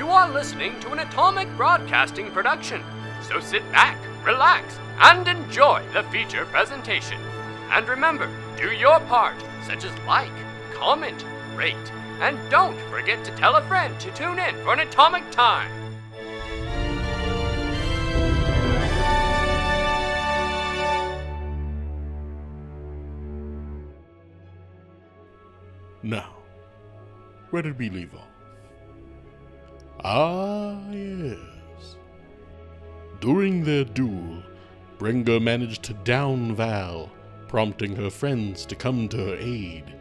You are listening to an Atomic Broadcasting production, so sit back, relax, and enjoy the feature presentation. And remember, do your part, such as like, comment, rate, and don't forget to tell a friend to tune in for an Atomic Time. Now, where did we leave off? Ah, yes. During their duel, Brenga managed to down Val, prompting her friends to come to her aid.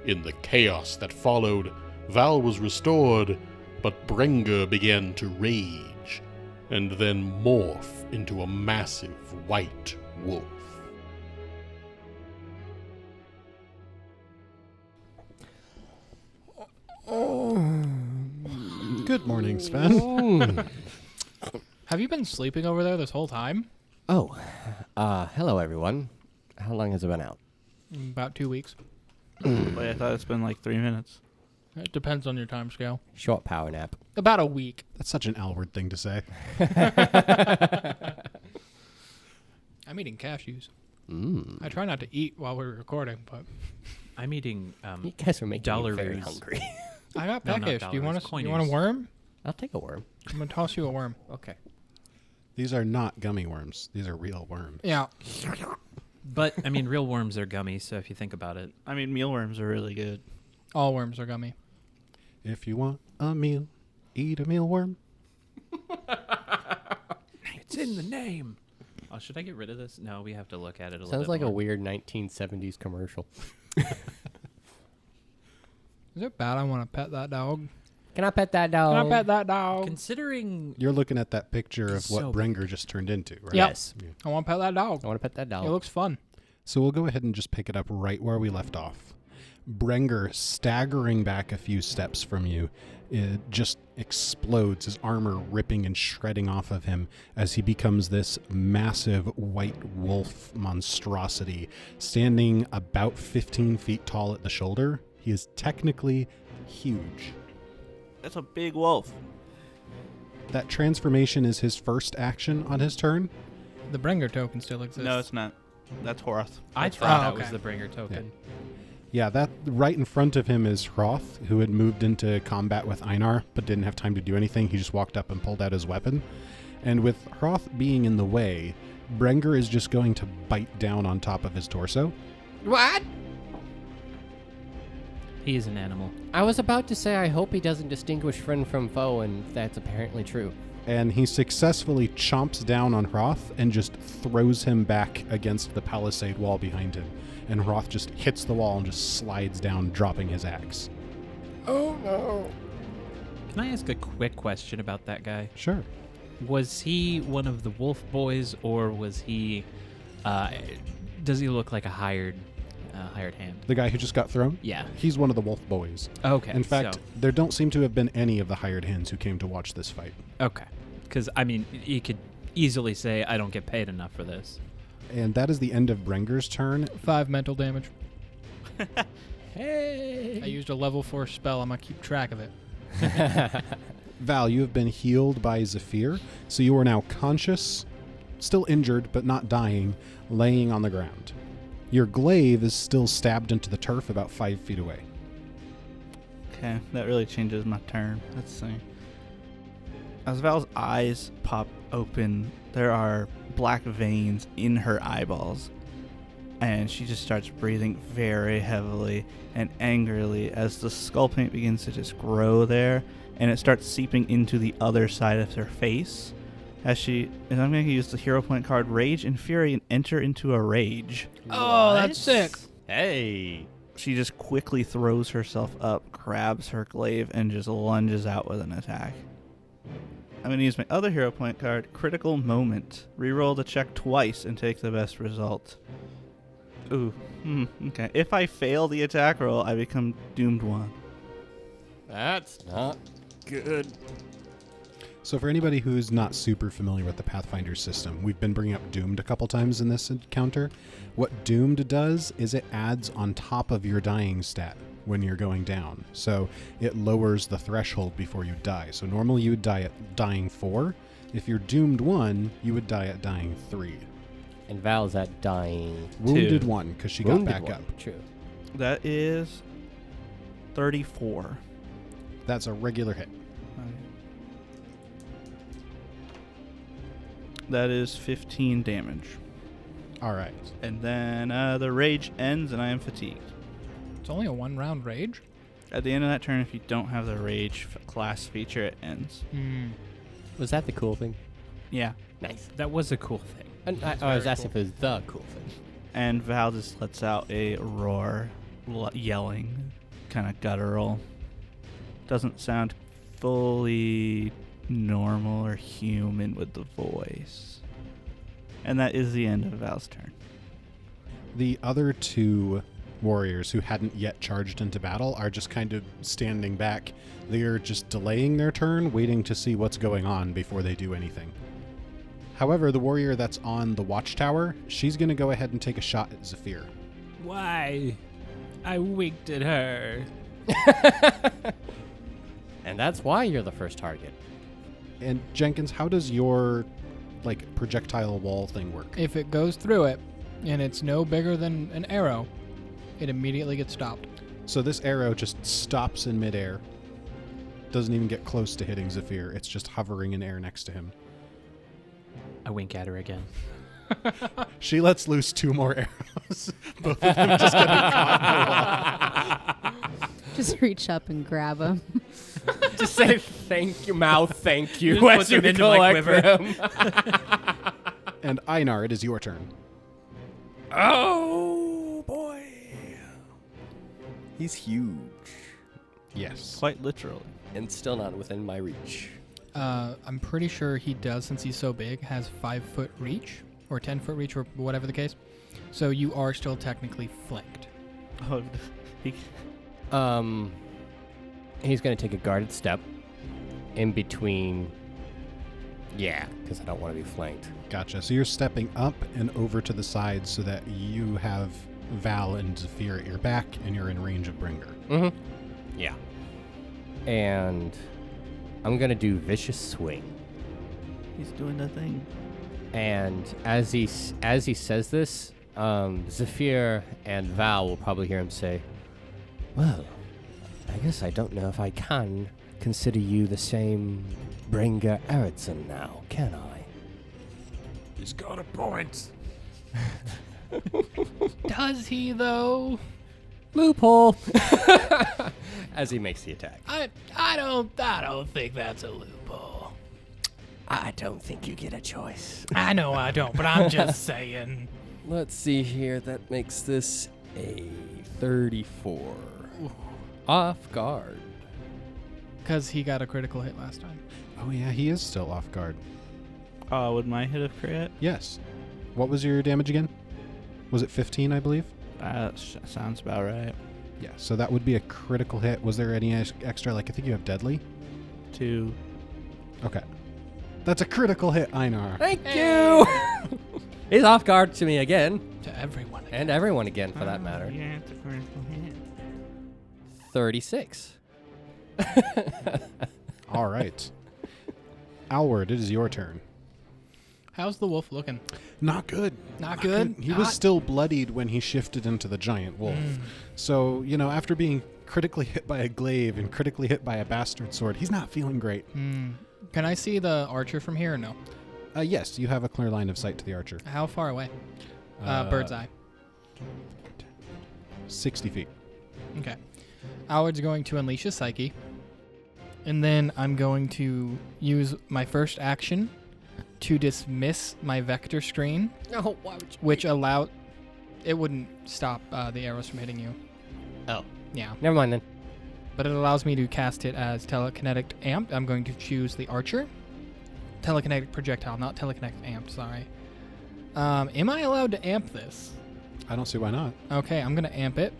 In the chaos that followed, Val was restored, but Brenga began to rage, and then morph into a massive white wolf. Good morning, Sven. Have you been sleeping over there this whole time? Oh, hello everyone. How long has it been out? About 2 weeks. Wait, I thought it's been like 3 minutes. It depends on your time scale. Short power nap. About a week. That's such an L-word thing to say. I'm eating cashews. Mm. I try not to eat while we're recording, but I'm eating You guys are making me very Dollaroos. hungry. I got No, not peckish. Do you want dollars, you want a coinies. worm? I'll take a worm. I'm gonna toss you a worm. Okay. These are not gummy worms. These are real worms. Yeah. But, I mean, real worms are gummy, so if you think about it. I mean, mealworms are really good. All worms are gummy. If you want a meal, eat a mealworm. It's in the name. Oh, should I get rid of this? No, we have to look at it a little Sounds bit like a more. weird 1970s commercial. Is it bad I want to pet that dog? Can I pet that dog? Can I pet that dog? Considering... You're looking at that picture of It's what so Brenger just turned into, right? Yep. Yes. I want to pet that dog. I want to pet that dog. It looks fun. So we'll go ahead and just pick it up right where we left off. Brenger, staggering back a few steps from you, it just explodes, his armor ripping and shredding off of him as he becomes this massive white wolf monstrosity, standing about 15 feet tall at the shoulder. He is technically huge. That's a big wolf. That transformation is his first action on his turn. The bringer token still exists. No, it's not. That's Horath. I right. thought Oh, that was okay. the bringer token. Yeah, that right in front of him is Hroth, who had moved into combat with Einar, but didn't have time to do anything. He just walked up and pulled out his weapon. And with Hroth being in the way, Brenger is just going to bite down on top of his torso. What? He is an animal. I was about to say I hope he doesn't distinguish friend from foe, and that's apparently true. And he successfully chomps down on Hroth and just throws him back against the palisade wall behind him. And Hroth just hits the wall and just slides down, dropping his axe. Oh no. Can I ask a quick question about that guy? Sure. Was he one of the wolf boys, or was he... does he look like a hired hand? The guy who just got thrown? Yeah. He's one of the wolf boys. Okay. In fact, so- there don't seem to have been any of the hired hands who came to watch this fight. Okay. Because, I mean, you could easily say, I don't get paid enough for this. And that is the end of Brenger's turn. 5 mental damage. Hey. I used a level 4 spell. I'm going to keep track of it. Val, you have been healed by Zephyr, so you are now conscious, still injured but not dying, laying on the ground. Your glaive is still stabbed into the turf about 5 feet away. Okay, that really changes my turn. Let's see. As Val's eyes pop open, there are black veins in her eyeballs. And she just starts breathing very heavily and angrily as the skull paint begins to just grow there. And it starts seeping into the other side of her face. And I'm going to use the hero point card Rage and Fury and enter into a rage. Oh, that's sick. Hey. She just quickly throws herself up, grabs her glaive, and just lunges out with an attack. I'm going to use my other hero point card, Critical Moment. Reroll the check twice and take the best result. Ooh, okay. If I fail the attack roll, I become doomed 1. That's not good. So for anybody who's not super familiar with the Pathfinder system, we've been bringing up Doomed a couple times in this encounter. What Doomed does is it adds on top of your dying stat. when you're going down. So it lowers the threshold before you die. So normally you would die at dying 4. If you're doomed 1, you would die at dying 3. And Val's at dying. Wounded 1, because she got Wounded back one. up. True. That is 34. That's a regular hit. That is 15 damage. All right. And then the rage ends and I am fatigued. It's only a 1-round rage. At the end of that turn, if you don't have the rage class feature, it ends. Was that the cool thing? Yeah. Nice. That was a cool thing. And I was asking if it was the cool thing. And Val just lets out a roar, yelling, kind of guttural. Doesn't sound fully normal or human with the voice. And that is the end of Val's turn. The other 2 warriors who hadn't yet charged into battle are just kind of standing back. They're just delaying their turn, waiting to see what's going on before they do anything. However, the warrior that's on the watchtower, she's going to go ahead and take a shot at Zephyr. Why? I winked at her. And that's why you're the first target. And Jenkins, how does your projectile wall thing work? If it goes through it and it's no bigger than an arrow, it immediately gets stopped. So this arrow just stops in midair. Doesn't even get close to hitting Zephyr. It's just hovering in air next to him. I wink at her again. She lets loose 2 more arrows. Both of them just getting caught in the wall. Just reach up and grab him. Just say thank you, mouth, thank you. Just as puts him you into my collect quiver. them. And Einar, it is your turn. Oh, boy. He's huge. Yes. Quite literally. And still not within my reach. I'm pretty sure he does, since he's so big, has 5-foot reach, or 10-foot reach, or whatever the case. So you are still technically flanked. Oh, He's going to take a guarded step in between. Yeah, because I don't want to be flanked. Gotcha. So you're stepping up and over to the side so that you have Val and Zephyr at your back and you're in range of Bringer. Mm-hmm. Yeah. And I'm going to do Vicious Swing. he's doing the thing. And as he says this, Zephyr and Val will probably hear him say, "Well, I guess I don't know if I can consider you the same Bringer Erickson now, can I?" He's got a point. Does he, though? Loophole. As he makes the attack. I don't think that's a loophole. I don't think you get a choice. I know I don't, but I'm just saying. Let's see here. That makes this a 34. Off guard. Because he got a critical hit last time. Oh yeah, he is still off guard. Would my hit have crit? Yes. What was your damage again? Was it 15, I believe? Sounds about right. Yeah, so that would be a critical hit. Was there any extra, I think you have deadly? 2. Okay. That's a critical hit, Einar. Thank you. He's off guard to me again. To everyone. And everyone again, for that matter. Yeah, it's a critical hit. 36. All right. Alward, it is your turn. How's the wolf looking? Not good. Not good? He was still bloodied when he shifted into the giant wolf. So, after being critically hit by a glaive and critically hit by a bastard sword, he's not feeling great. Can I see the archer from here or no? Yes, you have a clear line of sight to the archer. How far away? Bird's eye. 60 feet. Okay. Alward's going to unleash his psyche. And then I'm going to use my first action to dismiss my vector screen, Oh, why would you? which it wouldn't stop the arrows from hitting you. Oh. Yeah. Never mind then. But it allows me to cast it as telekinetic amp. I'm going to choose the archer. Telekinetic projectile, not telekinetic amp, sorry. Am I allowed to amp this? I don't see why not. Okay, I'm going to amp it.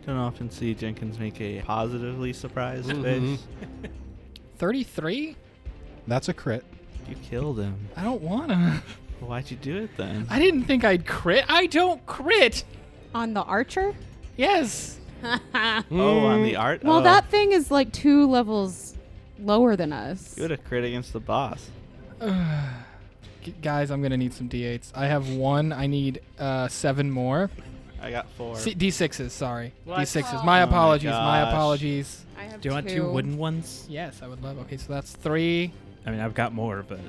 Don't often see Jenkins make a positively surprised Mhm. face. 33? That's a crit. You killed him. I don't want to. Why'd you do it then? I didn't think I'd crit. I don't crit. On the archer? Yes. Oh, on the art? Well, Oh. that thing is like 2 levels lower than us. You would have crit against the boss. Guys, I'm gonna need some D8s. I have 1. I need 7 more. I got 4. D6s. Sorry. What? D6s. Oh. My Oh my apologies. My gosh. apologies. I have Do you want 2 wooden ones? Yes, I would love. Okay, so that's 3. I mean, I've got more, but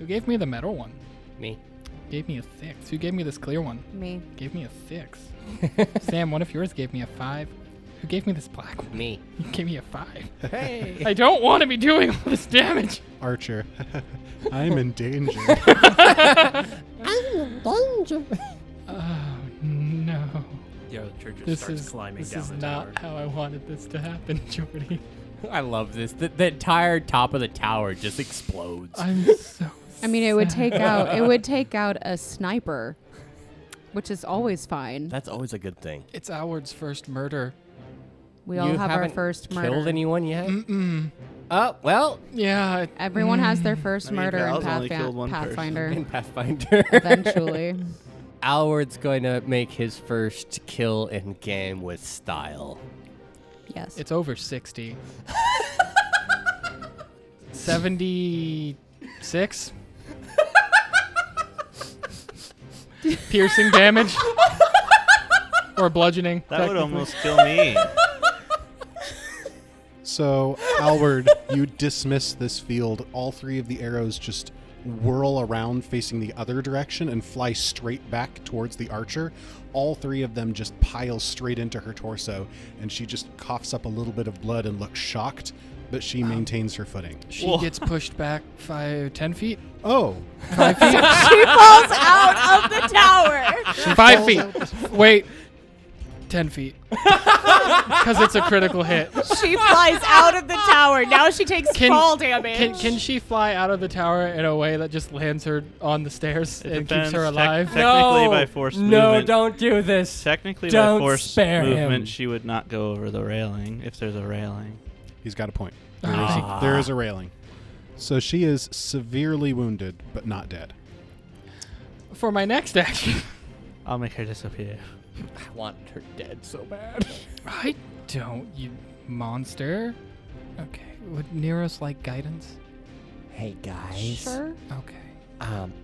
Who gave me the metal one? Me. Gave me a 6. Who gave me this clear one? Me. Gave me a 6. Sam, one of yours gave me a 5. Who gave me this black one? Me. You gave me a 5. Hey. I don't want to be doing all this damage. Archer, I'm in danger. Oh no. Yo, the church This starts is climbing this down is the not tower. how I wanted this to happen, Jordy. I love this. The entire top of the tower just explodes. I'm so. I mean, it would take out a sniper, which is always fine. That's always a good thing. It's Howard's first murder. We all You have our haven't first murder. Killed anyone yet? Mm-mm. Oh, well, Yeah. Everyone has their first I mean, murder in Val's only killed one person. Pathfinder. in Pathfinder. Eventually. Alward's going to make his first kill in game with style. Yes. It's over 60. 76. Piercing damage. Or bludgeoning. That would technically. almost kill me. So, Alward, you dismiss this field. All 3 of the arrows just whirl around facing the other direction and fly straight back towards the archer. All 3 of them just pile straight into her torso, and she just coughs up a little bit of blood and looks shocked, but she maintains her footing. She Whoa. gets pushed back 10 feet. Oh, 5 feet. She falls out of the tower. 5 feet. Wait. 10 feet. Because it's a critical hit. She flies out of the tower. Now she takes Can- fall damage. Can she fly out of the tower in a way that just lands her on the stairs It and depends. keeps her alive? Technically by forced movement. don't do this. Technically, Don't by forced spare movement, him. she would not go over the railing if there's a railing. he's got a point. Ah. There is a railing. So she is severely wounded, but not dead. For my next action, I'll make her disappear. I want her dead so bad. I don't, you monster. Okay. Would Neros like guidance? Hey, guys. Sure. Okay.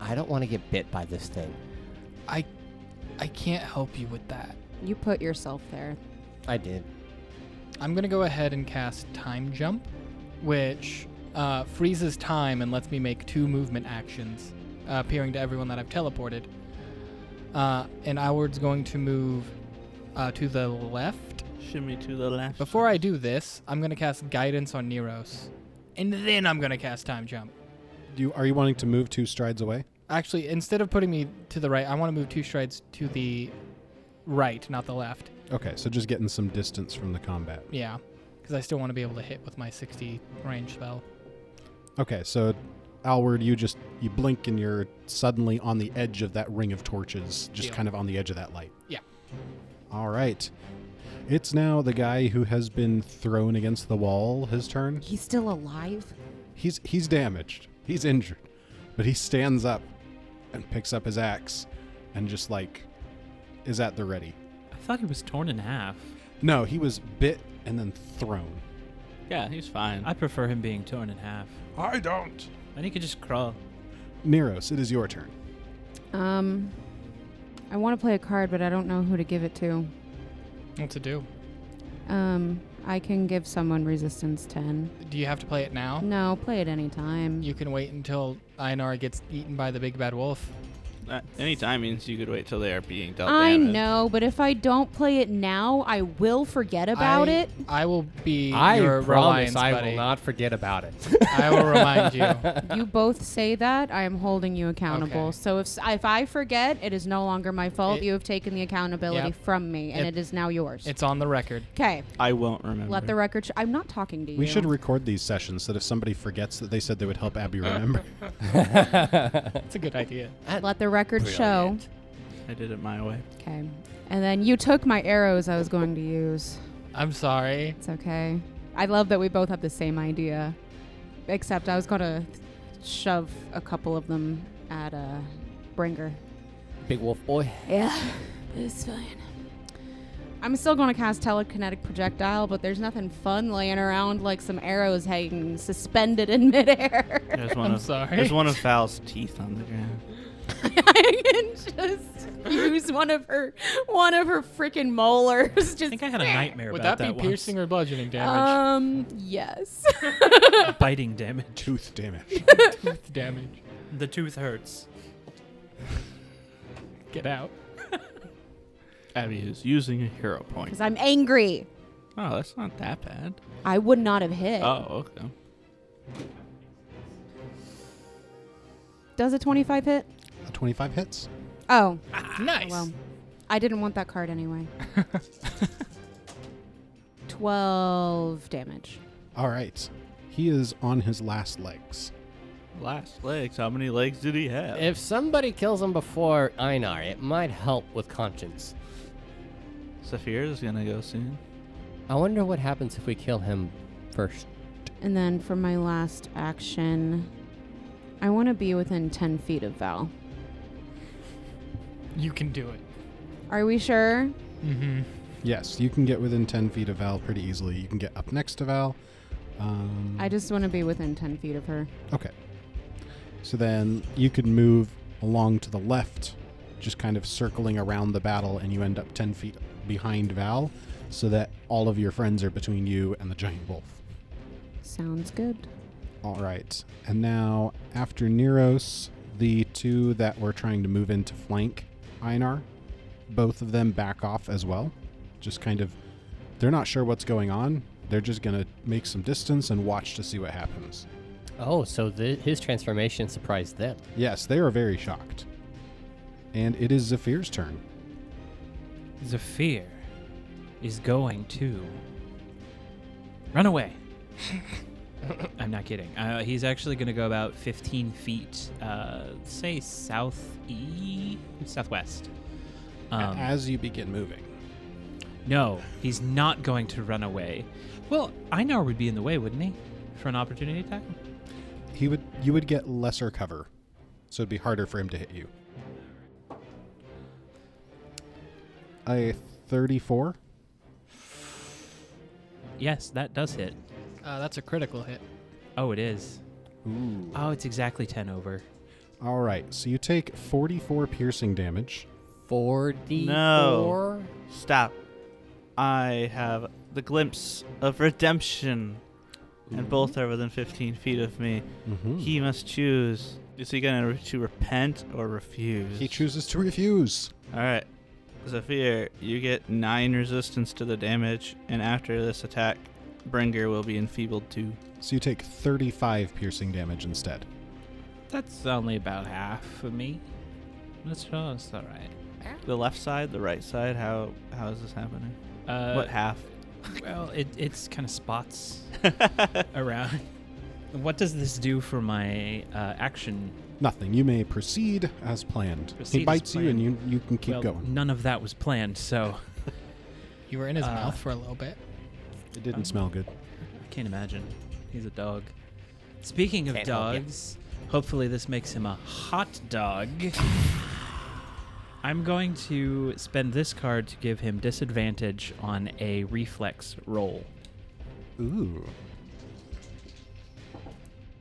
I don't want to get bit by this thing. I can't help you with that. You put yourself there. I did. I'm going to go ahead and cast Time Jump, which freezes time and lets me make 2 movement actions, appearing to everyone that I've teleported. And Howard's going to move to the left. Shimmy to the left. Before I do this, I'm going to cast Guidance on Neros. And then I'm going to cast Time Jump. Are you wanting to move 2 strides away? Actually, instead of putting me to the right, I want to move 2 strides to the right, not the left. Okay, so just getting some distance from the combat. Yeah, because I still want to be able to hit with my 60 range spell. Okay, so Alward, you blink and you're suddenly on the edge of that ring of torches, just Deal. kind of on the edge of that light. Yeah. All right. It's now the guy who has been thrown against the wall, his turn. He's still alive. He's damaged. He's injured. But he stands up and picks up his axe and just is at the ready. I thought he was torn in half. No, he was bit and then thrown. Yeah, he's fine. I prefer him being torn in half. I don't. And he could just crawl. Neros, it is your turn. I want to play a card, but I don't know who to give it to. What to do? I can give someone resistance 10. Do you have to play it now? No, play it anytime. You can wait until Einar gets eaten by the big bad wolf. Any time means you could wait till they are being dealt I damage. know, but if I don't play it now, I will forget about it. I will be I your promise reliance I buddy. will not forget about it. I will remind you. You both say that. I am holding you accountable. Okay. So if I forget, it is no longer my fault. It- You have taken the accountability Yep. from me, and It- it is now yours. It's on the record. Okay. I won't remember. Let the record. I'm not talking to you. We should record these sessions so that if somebody forgets that they said they would help Abby remember. It's a good idea. Let the record show. I did it my way. Okay. And then you took my arrows I was going to use. I'm sorry. It's okay. I love that we both have the same idea. Except I was going to shove a couple of them at Bringer. big wolf boy. Yeah, it's fine. I'm still going to cast telekinetic projectile, but there's nothing fun laying around like some arrows hanging suspended in midair. There's one of Val's teeth on the ground. I can just use one of her freaking molars. Just I think I had a nightmare Would about that be once. piercing or bludgeoning damage? Yes. Biting damage. Tooth damage. Tooth damage. The tooth hurts. Get out. Abby is using a hero point. Because I'm angry. Oh, that's not that bad. I would not have hit. Oh, okay. Does a 25 hit? A 25 hits. Oh. Nice. Well, I didn't want that card anyway. 12 damage. All right. He is on his last legs. Last legs. How many legs did he have? If somebody kills him before Einar, it might help with conscience. Saphir is gonna go soon. I wonder what happens if we kill him first. And then for my last action, I want to be within 10 feet of Val. You can do it. Are we sure? Mm-hmm. Yes, you can get within 10 feet of Val pretty easily. You can get up next to Val. I just want to be within 10 feet of her. Okay. So then you could move along to the left, just kind of circling around the battle, and you end up 10 feet behind Val, so that all of your friends are between you and the giant wolf. Sounds good. All right. And now, after Neros, the two that were trying to move into flank Einar, both of them back off as well. Just kind of, they're not sure what's going on. They're just going to make some distance and watch to see what happens. Oh, so his transformation surprised them. Yes, they are very shocked. And it is Zephyr's turn. Zephyr is going to run away. I'm not kidding. He's actually going to go about 15 feet, say southwest. As you begin moving. No, he's not going to run away. Well, Einar would be in the way, wouldn't he? For an opportunity attack? You would get lesser cover, so it'd be harder for him to hit you. A 34. Yes, that does hit. That's a critical hit. Oh, it is. Ooh. Oh, it's exactly 10 over. All right, so you take 44 piercing damage. 44? No. Stop. I have the glimpse of redemption. And both are within 15 feet of me. Mm-hmm. He must choose. Is he going to repent or refuse? He chooses to refuse. All right. Zephyr, you get 9 resistance to the damage, and after this attack, Bringer will be enfeebled too. So you take 35 piercing damage instead. That's only about half of me. That's all right. The left side, the right side, how is this happening? What half? Well, it's kind of spots around. What does this do for my action? Nothing. You may proceed as planned. Proceed He as bites you and planned. you can keep Well, going. none of that was planned, so You were in his mouth for a little bit. It didn't smell good. I can't imagine. He's a dog. Speaking of Can't help ya. dogs, hopefully this makes him a hot dog. I'm going to spend this card to give him disadvantage on a reflex roll. Ooh.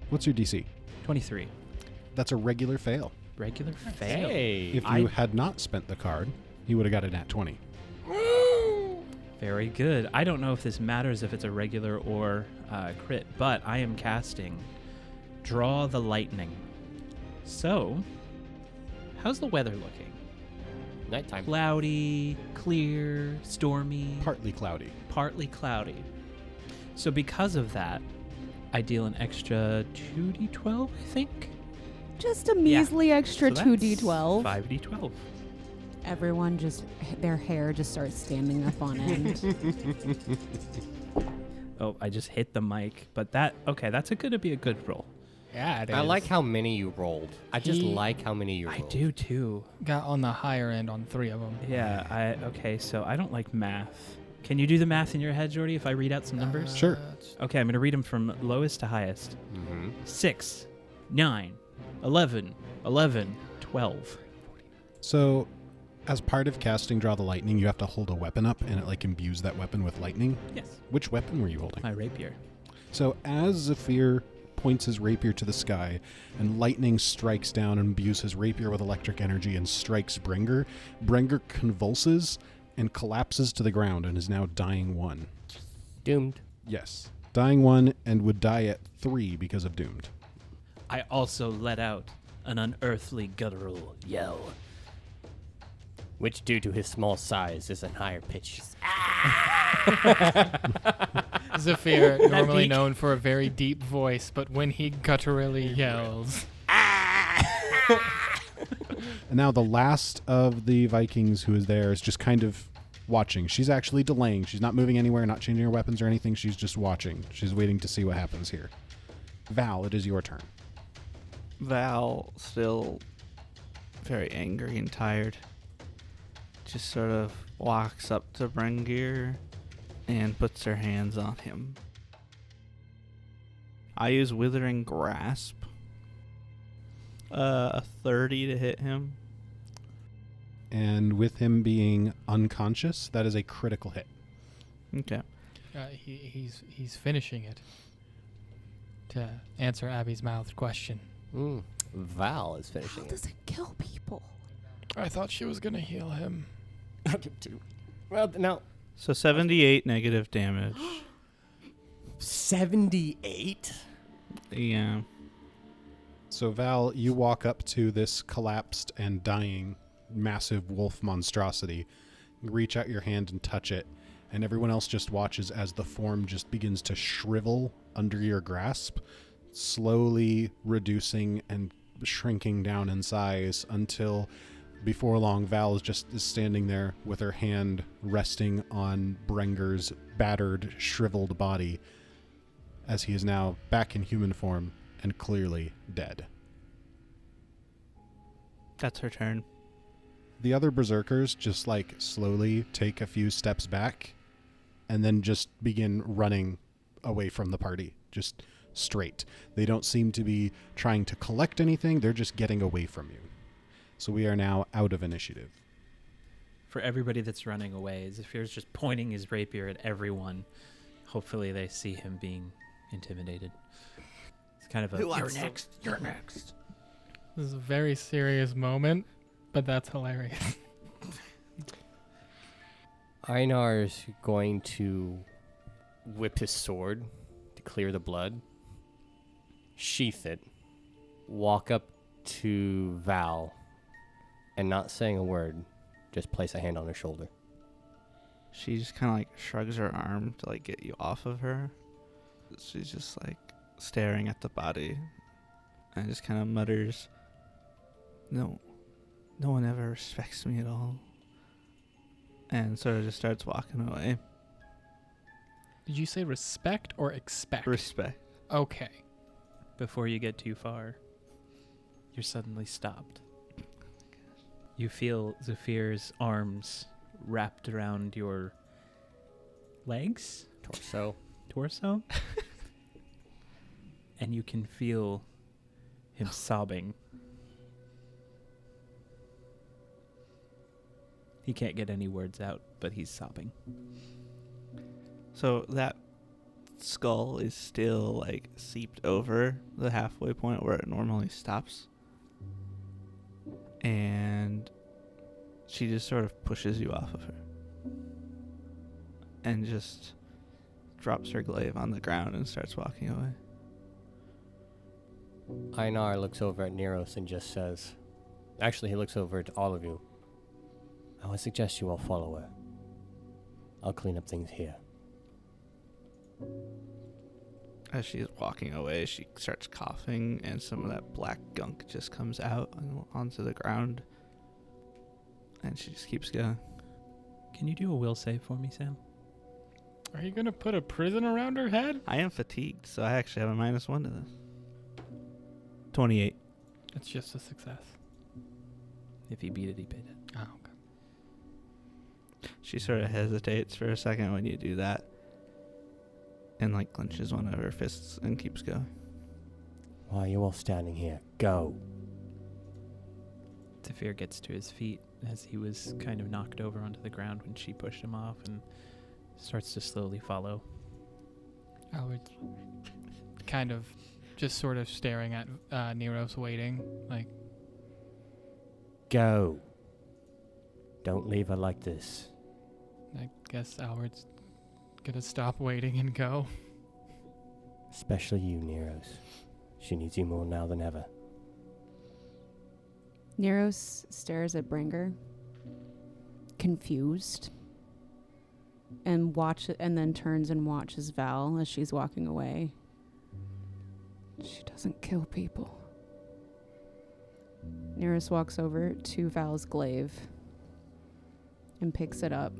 What's your DC? 23. That's a regular fail. Regular fail. Hey. If you had not spent the card, you would have got a nat 20. Very good. I don't know if this matters if it's a regular or crit, but I am casting Draw the Lightning. So, how's the weather looking? Nighttime. Cloudy, clear, stormy, Partly cloudy. partly cloudy. So because of that, I deal an extra 2d12, I think? Just a measly extra So 2d12. 5d12. Everyone their hair just starts standing up on end. Oh, I just hit the mic, but that's going to be a good roll. Yeah, it is. I like how many you rolled. I just He- like how many you rolled. I do too. Got on the higher end on 3 of them. Yeah, okay, so I don't like math. Can you do the math in your head, Jordy, if I read out some numbers? Sure. Okay, I'm going to read them from lowest to highest. Mm-hmm. 6, 9, 11, 11, 12. So, as part of casting Draw the Lightning, you have to hold a weapon up, and it like imbues that weapon with lightning. Yes. Which weapon were you holding? My rapier. So, as Zephyr points his rapier to the sky, and lightning strikes down and imbues his rapier with electric energy and strikes Brenger, Brenger convulses and collapses to the ground and is now dying 1. Doomed. Yes. Dying 1 and would die at 3 because of doomed. I also let out an unearthly guttural yell. Which, due to his small size, is in higher pitch. Zephyr, normally beak. known for a very deep voice, but when he gutturally yells, And now the last of the Vikings who is there is just kind of watching. She's actually delaying. She's not moving anywhere, not changing her weapons or anything. She's just watching. She's waiting to see what happens here. Val, it is your turn. Val, still very angry and tired, just sort of walks up to Brengir and puts her hands on him. I use Withering Grasp. A 30 to hit him. And with him being unconscious, that is a critical hit. Okay. he's finishing it. To answer Abby's mouthed question. Val is finishing How it. does it kill people? I thought she was gonna heal him. Well, now, So 78 negative damage. 78? Yeah. So, Val, you walk up to this collapsed and dying massive wolf monstrosity. You reach out your hand and touch it, and everyone else just watches as the form just begins to shrivel under your grasp, slowly reducing and shrinking down in size until before long Val is standing there with her hand resting on Brenger's battered, shriveled body as he is now back in human form and clearly dead. That's her turn. The other berserkers just like slowly take a few steps back and then just begin running away from the party, just straight. They don't seem to be trying to collect anything, they're just getting away from you. So we are now out of initiative. For everybody that's running away, Zephyr's just pointing his rapier at everyone. Hopefully they see him being intimidated. It's kind of a... You're next. This is a very serious moment, but that's hilarious. Einar's going to whip his sword to clear the blood, sheath it, walk up to Val, and not saying a word, just place a hand on her shoulder. She just kind of like shrugs her arm to like get you off of her. She's just like staring at the body and just kind of mutters, no one ever respects me at all. And sort of just starts walking away. Did you say respect or expect? Respect. Okay. Before you get too far, you're suddenly stopped. You feel Zephyr's arms wrapped around your legs? Torso? And you can feel him sobbing. He can't get any words out, but he's sobbing. So that skull is still like seeped over the halfway point where it normally stops. And she just sort of pushes you off of her. And just drops her glaive on the ground and starts walking away. Einar looks over at Neros and just says, actually he looks over at all of you. I would suggest you all follow her. I'll clean up things here. As she's walking away, she starts coughing, and some of that black gunk just comes out onto the ground. And she just keeps going. Can you do a will save for me, Sam? Are you going to put a prison around her head? I am fatigued, so I actually have a -1 to this. 28. It's just a success. If he beat it, he paid it. Oh, okay. She sort of hesitates for a second when you do that. And like clenches one of her fists and keeps going. Why are you all standing here? Go. Zephyr gets to his feet as he was kind of knocked over onto the ground when she pushed him off and starts to slowly follow. Albert's kind of just sort of staring at Nero's waiting, like, Go. Don't leave her like this. I guess Albert's gonna stop waiting and go. Especially you, Neros. She needs you more now than ever. Neros stares at Bringer, confused, and then turns and watches Val as she's walking away. She doesn't kill people. Neros walks over to Val's glaive and picks it up,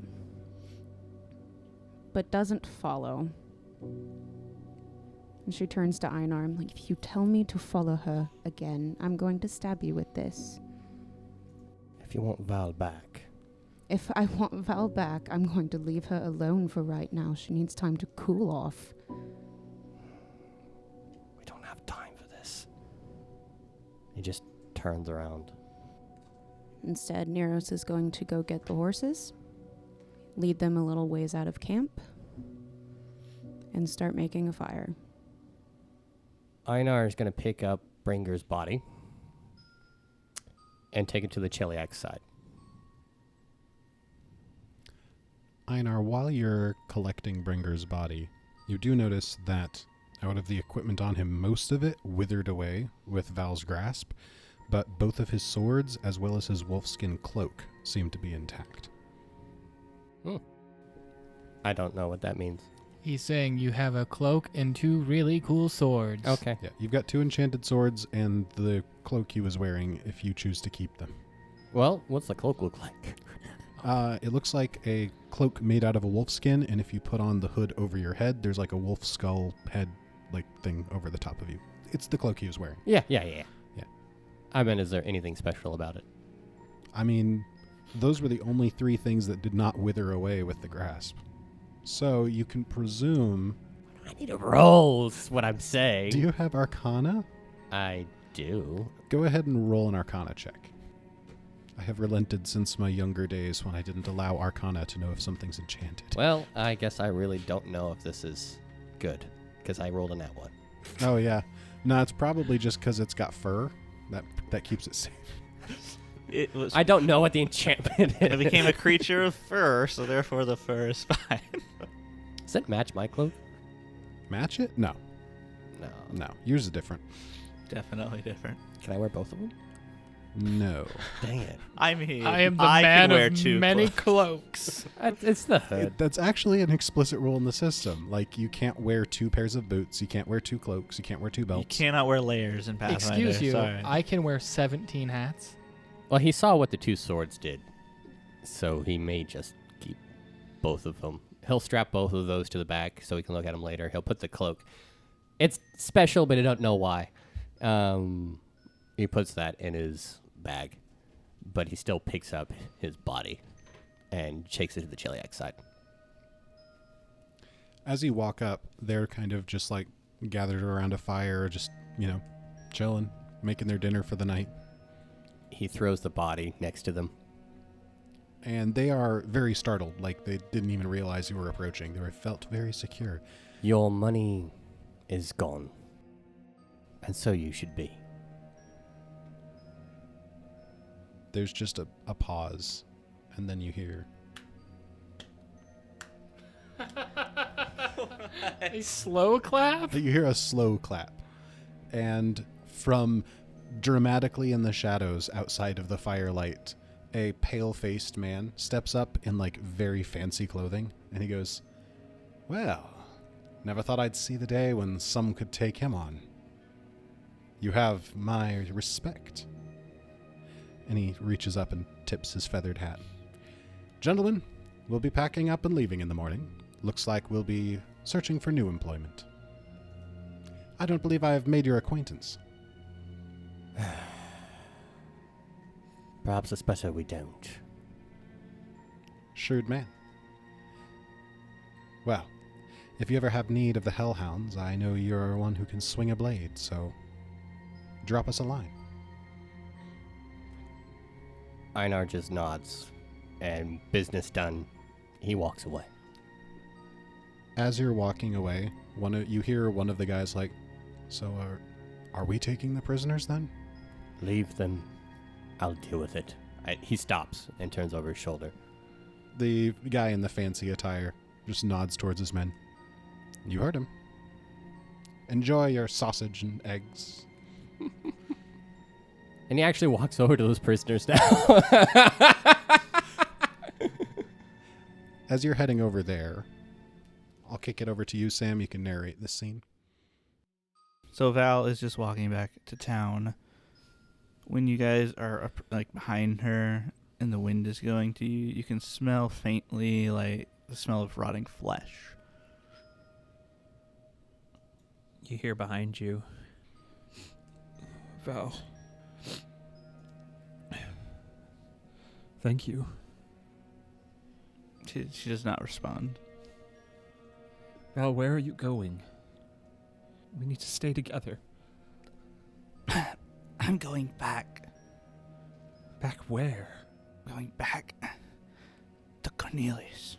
but doesn't follow. And she turns to Einar. I'm like, if you tell me to follow her again, I'm going to stab you with this. If you want Val back, If I want Val back, I'm going to leave her alone for right now. She needs time to cool off. we don't have time for this. He just turns around. Instead, Neros is going to go get the horses, lead them a little ways out of camp, and start making a fire. Einar is going to pick up Bringer's body and take it to the Cheliac side. Einar, while you're collecting Bringer's body, you do notice that out of the equipment on him, most of it withered away with Val's grasp, but both of his swords, as well as his wolfskin cloak, seem to be intact. I don't know what that means. He's saying you have a cloak and 2 really cool swords. Okay. Yeah, you've got 2 enchanted swords and the cloak he was wearing if you choose to keep them. Well, what's the cloak look like? It looks like a cloak made out of a wolf skin, and if you put on the hood over your head, there's like a wolf skull head like thing over the top of you. It's the cloak he was wearing. Yeah. Yeah. I meant, is there anything special about it? I mean, those were the only 3 things that did not wither away with the grasp. So you can presume... I need a roll, is what I'm saying. Do you have Arcana? I do. Go ahead and roll an Arcana check. I have relented since my younger days when I didn't allow Arcana to know if something's enchanted. Well, I guess I really don't know if this is good, because I rolled a nat 1. Oh, yeah. No, it's probably just because it's got fur. That keeps it safe. It was. I don't know what the enchantment is. It became a creature of fur, so therefore the fur is fine. Does it match my cloak? Match it? No. No. Yours is different. Definitely different. Can I wear both of them? No. Dang it. I mean, I am the can man wear of 2 many cloaks. cloaks. It's the hood. That's actually an explicit rule in the system. Like, you can't wear 2 pairs of boots, you can't wear 2 cloaks, you can't wear 2 You belts. cannot wear layers in Pathfinder. Excuse you, Sorry. I can wear 17 hats. Well, he saw what the 2 swords did, so he may just keep both of them. He'll strap both of those to the back so he can look at them later. He'll put the cloak. It's special, but I don't know why. He puts that in his bag, but he still picks up his body and takes it to the Cheliac side. As you walk up, they're kind of just like gathered around a fire, just, chilling, making their dinner for the night. He throws the body next to them. And they are very startled, like they didn't even realize you were approaching. They felt very secure. Your money is gone, and so you should be. There's just a pause, and then you hear... A slow clap? You hear a slow clap. And from dramatically in the shadows outside of the firelight, a pale-faced man steps up in like very fancy clothing, and he goes, "Well, never thought I'd see the day when some could take him on. You have my respect." And he reaches up and tips his feathered hat. "Gentlemen, we'll be packing up and leaving in the morning. Looks like we'll be searching for new employment. I don't believe I have made your acquaintance." Perhaps it's better we don't. "Shrewd man. Well, if you ever have need of the hellhounds, I know you're one who can swing a blade, so drop us a line." Einar just nods, and business done, he walks away. As you're walking away, you hear one of the guys like, "So are we taking the prisoners then?" Leave them. I'll deal with it. He stops and turns over his shoulder. The guy in the fancy attire just nods towards his men. You heard him. Enjoy your sausage and eggs. And he actually walks over to those prisoners now. As you're heading over there, I'll kick it over to you, Sam. You can narrate this scene. So Val is just walking back to town. When you guys are up, like behind her and the wind is going to you, you can smell faintly like the smell of rotting flesh. You hear behind you. Val. Thank you. She does not respond. Val, where are you going? We need to stay together. I'm going back. Back where? Going back to Cornelius.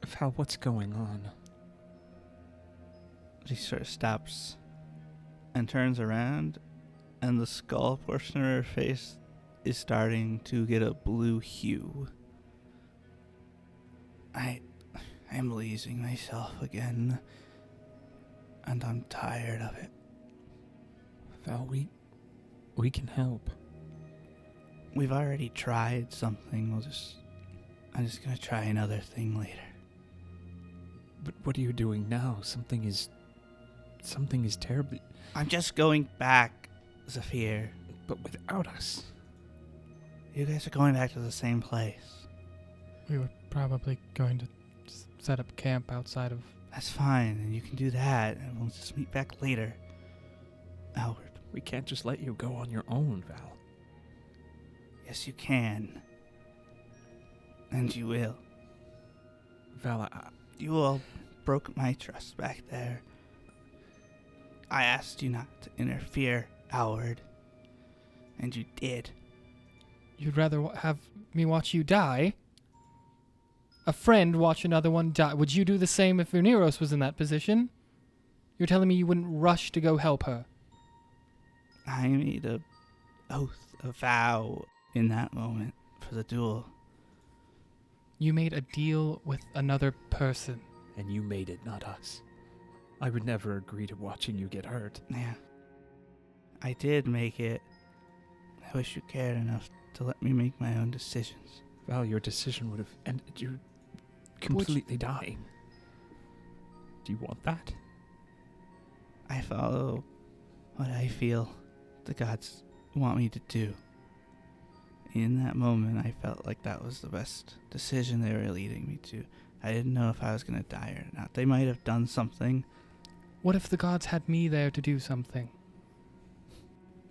Val, what's going on? She sort of stops and turns around, and the skull portion of her face is starting to get a blue hue. I'm losing myself again, and I'm tired of it. Val, we can help. We've already tried something. I'm just gonna try another thing later. But what are you doing now? Something is terribly... I'm just going back, Zephyr. But without us. You guys are going back to the same place. We were probably going to set up camp outside of... That's fine, and you can do that, and we'll just meet back later. Albert. We can't just let you go on your own, Val. Yes, you can. And you will. Val, You all broke my trust back there. I asked you not to interfere, Howard. And you did. You'd rather have me watch you die? A friend watch another one die. Would you do the same if Veneros was in that position? You're telling me you wouldn't rush to go help her? I made a vow in that moment for the duel. You made a deal with another person. And you made it, not us. I would never agree to watching you get hurt. Yeah. I did make it. I wish you cared enough to let me make my own decisions. Val, your decision would have ended you completely dying. Do you want that? I follow what I feel the gods want me to do. In that moment, I felt like that was the best decision they were leading me to. I didn't know if I was going to die or not. They might have done something. What if the gods had me there to do something?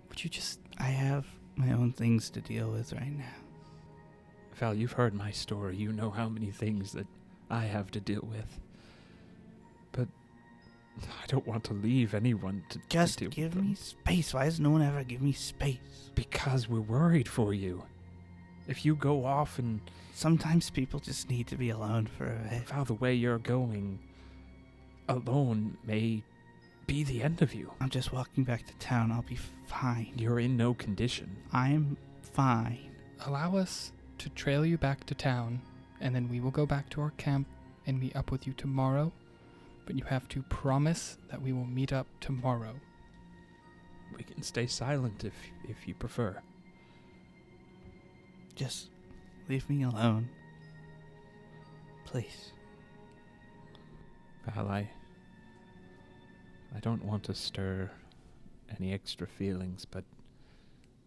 Would you just... I have my own things to deal with right now. Val, you've heard my story. You know how many things that I have to deal with. But I don't want to leave anyone to Just deal with give them. me space. Why does no one ever give me space? Because we're worried for you. If you go off and... Sometimes people just need to be alone for a bit. Val, the way you're going alone may be the end of you. I'm just walking back to town. I'll be fine. You're in no condition. I'm fine. Allow us to trail you back to town, and then we will go back to our camp and meet up with you tomorrow. But you have to promise that we will meet up tomorrow. We can stay silent if you prefer. Just leave me alone. Please. Val, I don't want to stir any extra feelings, but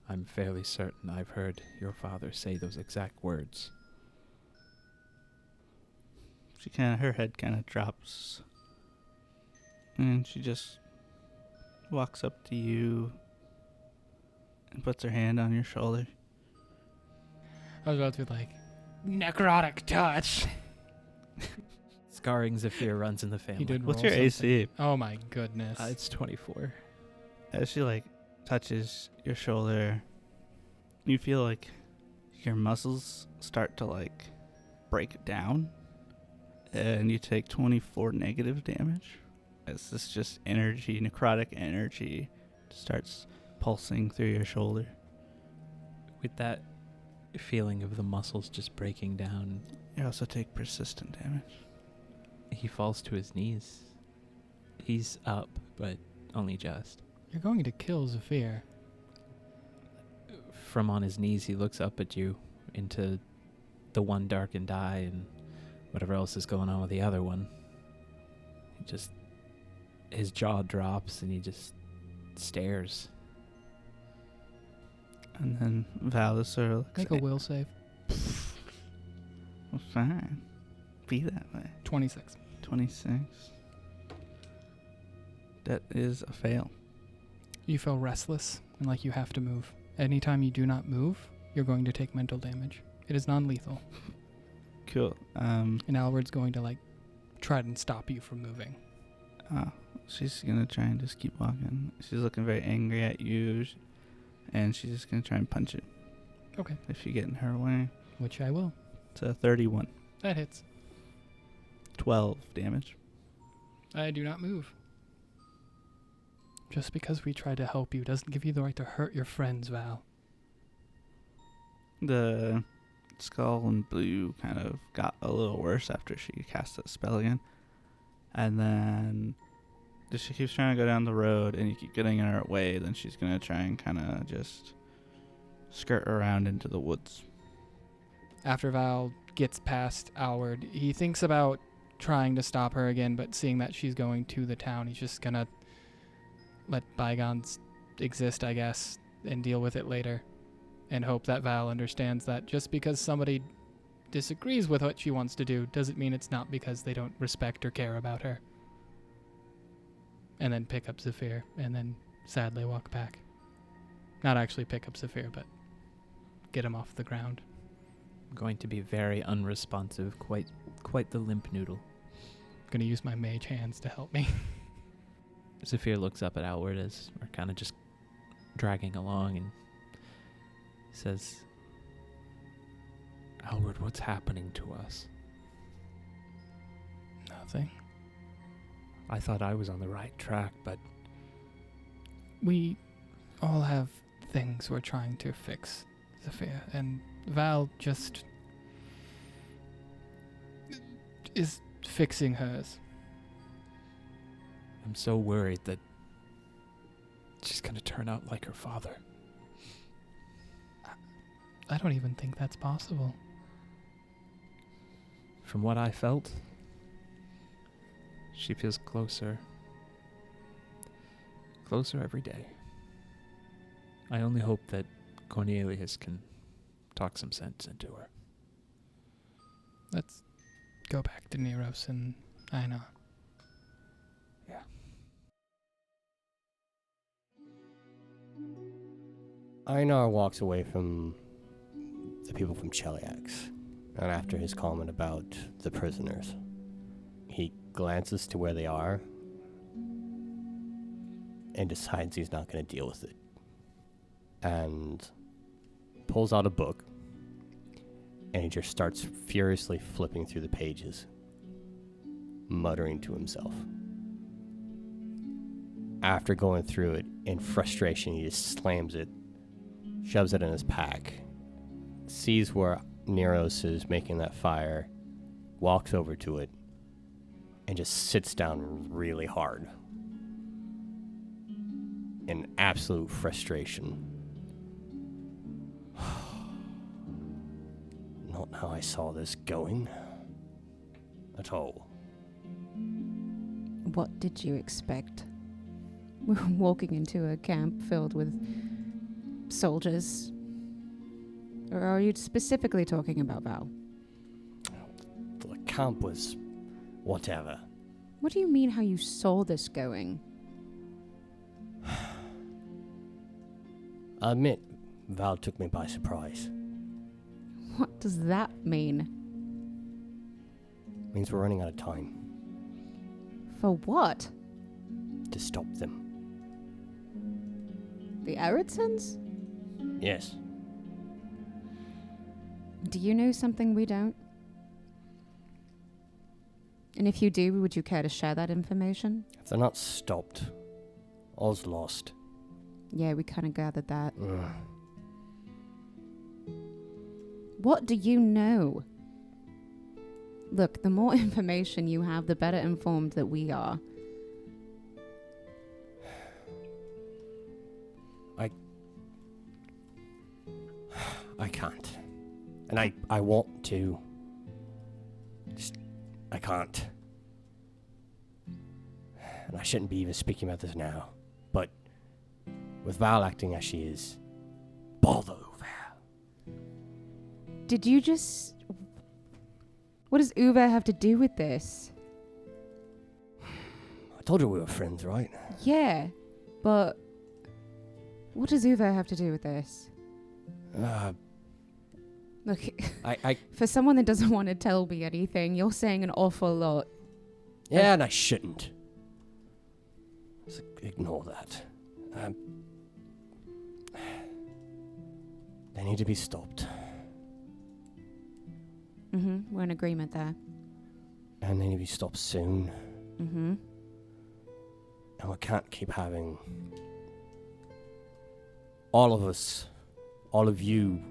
I'm fairly certain I've heard your father say those exact words. Her head kind of drops. And she just walks up to you and puts her hand on your shoulder. I was about to be like, necrotic touch. Scarring Zephyr runs in the family. He did What's roll your something. AC? Oh my goodness. It's 24. As she touches your shoulder, You feel like your muscles start to like break down, and you take 24 negative damage. As this just energy, necrotic energy, starts pulsing through your shoulder. With that feeling of the muscles just breaking down, You also take persistent damage. he falls to his knees. He's up, but only just. You're going to kill Zephyr. From on his knees, he looks up at you into the one darkened eye and whatever else is going on with the other one. His jaw drops and he just stares. And then Val is sort of looks Make a will save. Well, fine. Be that way. 26. 26. That is a fail. You feel restless and like you have to move. Anytime you do not move, you're going to take mental damage. It is non-lethal. Cool. And Alward's going to like try and stop you from moving. She's gonna try and just keep walking. She's looking very angry at you, and she's just gonna try and punch it. Okay. If you get in her way. Which I will. It's a 31. That hits. 12 damage. I do not move. Just because we try to help you doesn't give you the right to hurt your friends, Val. The skull and blue kind of got a little worse after she cast that spell again. And then if she keeps trying to go down the road and you keep getting in her way, then she's going to try and kind of just skirt around into the woods. After Val gets past Alward, he thinks about trying to stop her again, but seeing that she's going to the town, he's just going to let bygones exist, I guess, and deal with it later. And hope that Val understands that just because somebody disagrees with what she wants to do doesn't mean it's not because they don't respect or care about her. And then pick up Zephyr, and then sadly walk back. Not actually pick up Zephyr, but get him off the ground. Going to be very unresponsive, quite the limp noodle. Gonna use my mage hands to help me. Zephyr looks up at Outward as we're kind of just dragging along and says, Outward, what's happening to us? Nothing. I thought I was on the right track, but We all have things we're trying to fix, Zephyr, and Val just is fixing hers. I'm so worried that she's going to turn out like her father. I don't even think that's possible. From what I felt, she feels closer every day. I only hope that Cornelius can talk some sense into her. Let's go back to Neros and Aina. Yeah. Einar walks away from the people from Cheliax, and after his comment about the prisoners, he glances to where they are and decides he's not going to deal with it, and pulls out a book, and he just starts furiously flipping through the pages, muttering to himself. After going through it, in frustration, he just slams it, shoves it in his pack, sees where Neros is making that fire, walks over to it, and just sits down really hard in absolute frustration. Not how I saw this going at all. What did you expect? We were walking into a camp filled with soldiers. Or are you specifically talking about Val? The camp was whatever. What do you mean how you saw this going? I admit, Val took me by surprise. What does that mean? Means we're running out of time For what? to stop them. The Eritsons? Yes. Do you know something we don't? And if you do, would you care to share that information? If they're not stopped, all's lost. Yeah, we kind of gathered that. Ugh. What do you know? Look, the more information you have, the better informed that we are. I can't. And I want to. Just, I can't. And I shouldn't be even speaking about this now. But with Val acting as she is, bother Val. Did you just... What does Uwe have to do with this? I told you we were friends, right? Yeah, but... What does Uwe have to do with this? Look, for someone that doesn't want to tell me anything, you're saying an awful lot. Yeah, and I shouldn't. Just ignore that. They need to be stopped. We're in agreement there. And they need to be stopped soon. And we can't keep having all of us, all of you,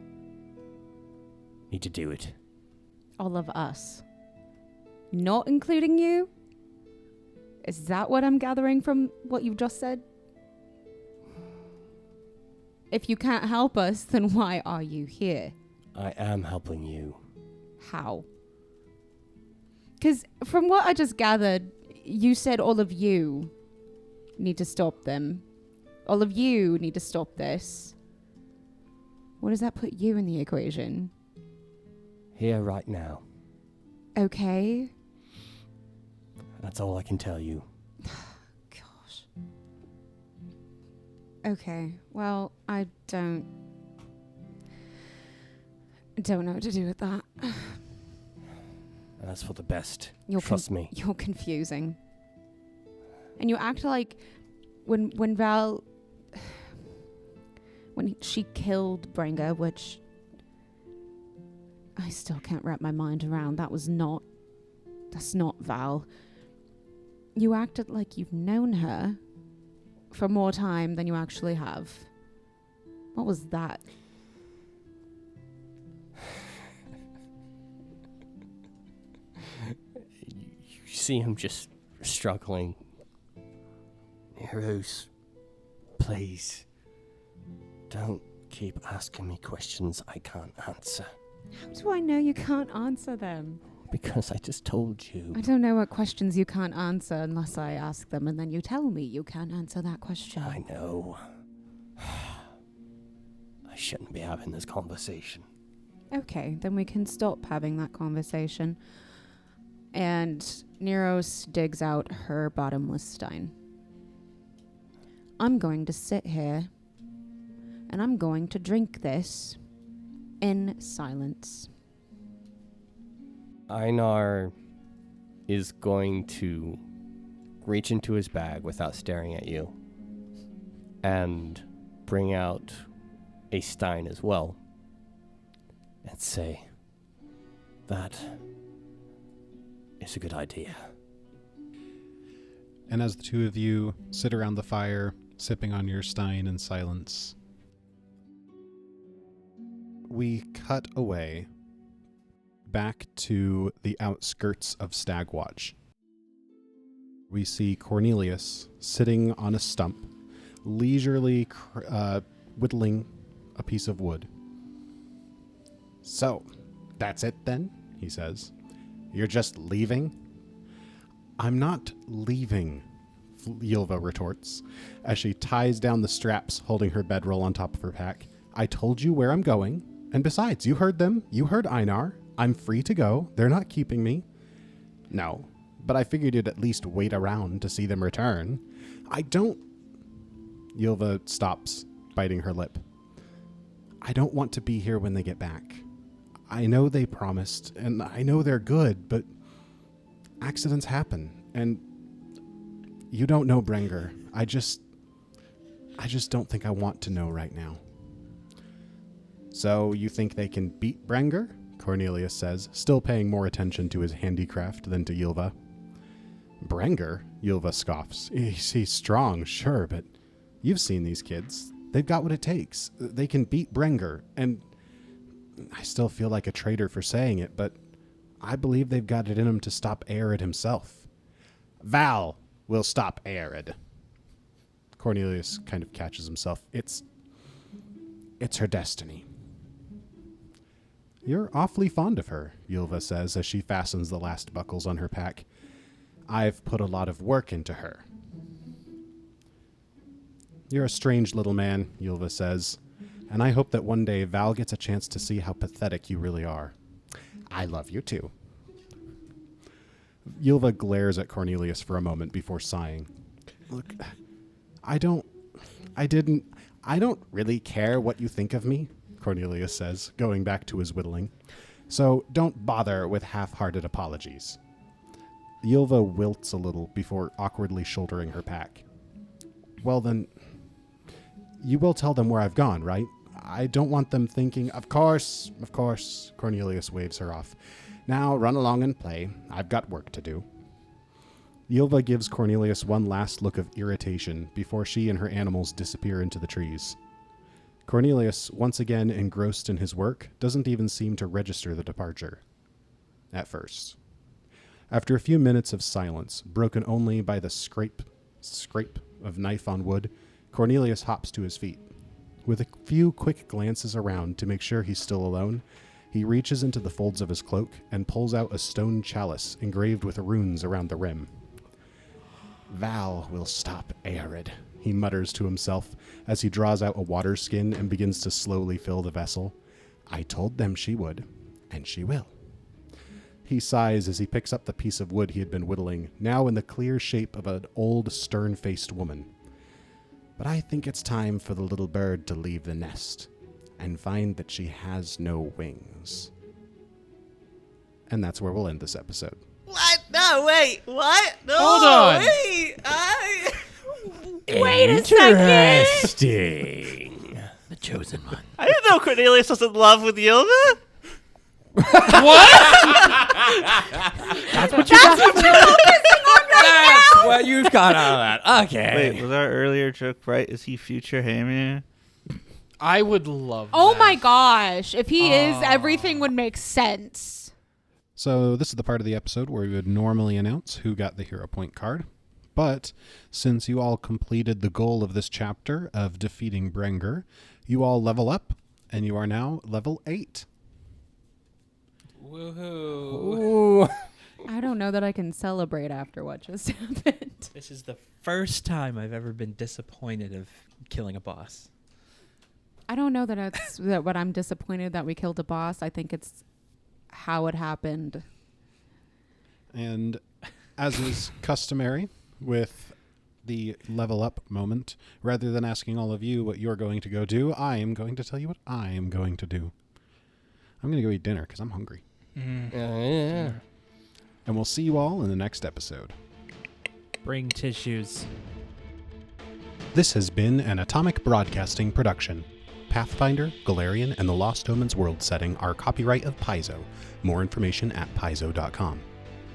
need to do it. All of us. Not including you? Is that what I'm gathering from what you've just said? If you can't help us, then why are you here? I am helping you. How? Because from what I just gathered, you said all of you need to stop them. All of you need to stop this. What does that put you in the equation? Here, right now. Okay. That's all I can tell you. Gosh. Okay. Well, I don't know what to do with that. And that's for the best. Trust me. You're confusing. And you act like when Val... When she killed Brenga, which... I still can't wrap my mind around. That's not Val. You acted like you've known her for more time than you actually have. What was that? You see him just struggling. Heroes, please, don't keep asking me questions I can't answer. How do I know you can't answer them? Because I just told you. I don't know what questions you can't answer unless I ask them and then you tell me you can't answer that question. I know. I shouldn't be having this conversation. Okay, then we can stop having that conversation. And Neros digs out her bottomless stein. I'm going to sit here and I'm going to drink this in silence. Einar is going to reach into his bag without staring at you and bring out a stein as well and say, that is a good idea. And as the two of you sit around the fire, sipping on your stein in silence, we cut away back to the outskirts of Stagwatch. We see Cornelius sitting on a stump, leisurely whittling a piece of wood. So, that's it then, he says. You're just leaving? I'm not leaving, Ylva retorts, as she ties down the straps holding her bedroll on top of her pack. I told you where I'm going, and besides, you heard them. You heard Einar. I'm free to go. They're not keeping me. No, but I figured you'd at least wait around to see them return. I don't... Ylva stops, biting her lip. I don't want to be here when they get back. I know they promised, and I know they're good, but accidents happen, and you don't know Brenger. I just don't think I want to know right now. So you think they can beat Brenger? Cornelius says, still paying more attention to his handicraft than to Ylva. Brenger? Ylva scoffs. He's strong, sure, but you've seen these kids. They've got what it takes. They can beat Brenger, and I still feel like a traitor for saying it, but I believe they've got it in them to stop Arid himself. Val will stop Arid. Cornelius kind of catches himself. It's her destiny. You're awfully fond of her, Ylva says as she fastens the last buckles on her pack. I've put a lot of work into her. You're a strange little man, Ylva says, and I hope that one day Val gets a chance to see how pathetic you really are. I love you too. Ylva glares at Cornelius for a moment before sighing. Look, I don't really care what you think of me, Cornelius says, going back to his whittling. So don't bother with half-hearted apologies. Ylva wilts a little before awkwardly shouldering her pack. Well then, you will tell them where I've gone, right? I don't want them thinking, of course, Cornelius waves her off. Now run along and play. I've got work to do. Ylva gives Cornelius one last look of irritation before she and her animals disappear into the trees. Cornelius, once again engrossed in his work, doesn't even seem to register the departure. At first. After a few minutes of silence, broken only by the scrape of knife on wood, Cornelius hops to his feet. With a few quick glances around to make sure he's still alone, he reaches into the folds of his cloak and pulls out a stone chalice engraved with runes around the rim. Val will stop Arid, he mutters to himself as he draws out a water skin and begins to slowly fill the vessel. I told them she would, and she will. He sighs as he picks up the piece of wood he had been whittling, now in the clear shape of an old, stern-faced woman. But I think it's time for the little bird to leave the nest and find that she has no wings. And that's where we'll end this episode. What? No, wait. What? No, Hold on. Wait. Wait a second. Interesting. The chosen one. I didn't know Cornelius was in love with Ylva. What? That's what you got. That's what you got out of that. Okay. Wait, was our earlier joke right? Is he future Hamir? I would love Oh that. my gosh. If he is, everything would make sense. So this is the part of the episode where we would normally announce who got the hero point card. But since you all completed the goal of this chapter of defeating Brenger, you all level up, and you are now level 8. Woohoo. Ooh. I don't know that I can celebrate after what just happened. This is the first time I've ever been disappointed of killing a boss. I don't know that it's that what I'm disappointed that we killed a boss. I think it's how it happened. And as is customary with the level up moment, rather than asking all of you what you're going to go do, I am going to tell you what I am going to do. I'm going to go eat dinner because I'm hungry. Yeah. And we'll see you all in the next episode. Bring tissues. This has been an Atomic Broadcasting production. Pathfinder, Galarian, and the Lost Omens world setting are copyright of Paizo. More information at paizo.com.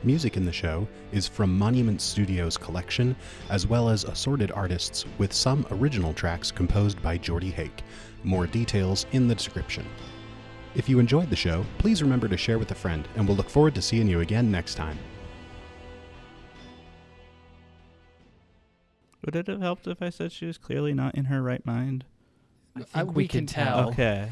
Music in the show is from Monument Studios' collection, as well as assorted artists, with some original tracks composed by Jordy Hake. More details in the description. If you enjoyed the show, please remember to share with a friend, and we'll look forward to seeing you again next time. Would it have helped if I said she was clearly not in her right mind? I think we can tell. Okay.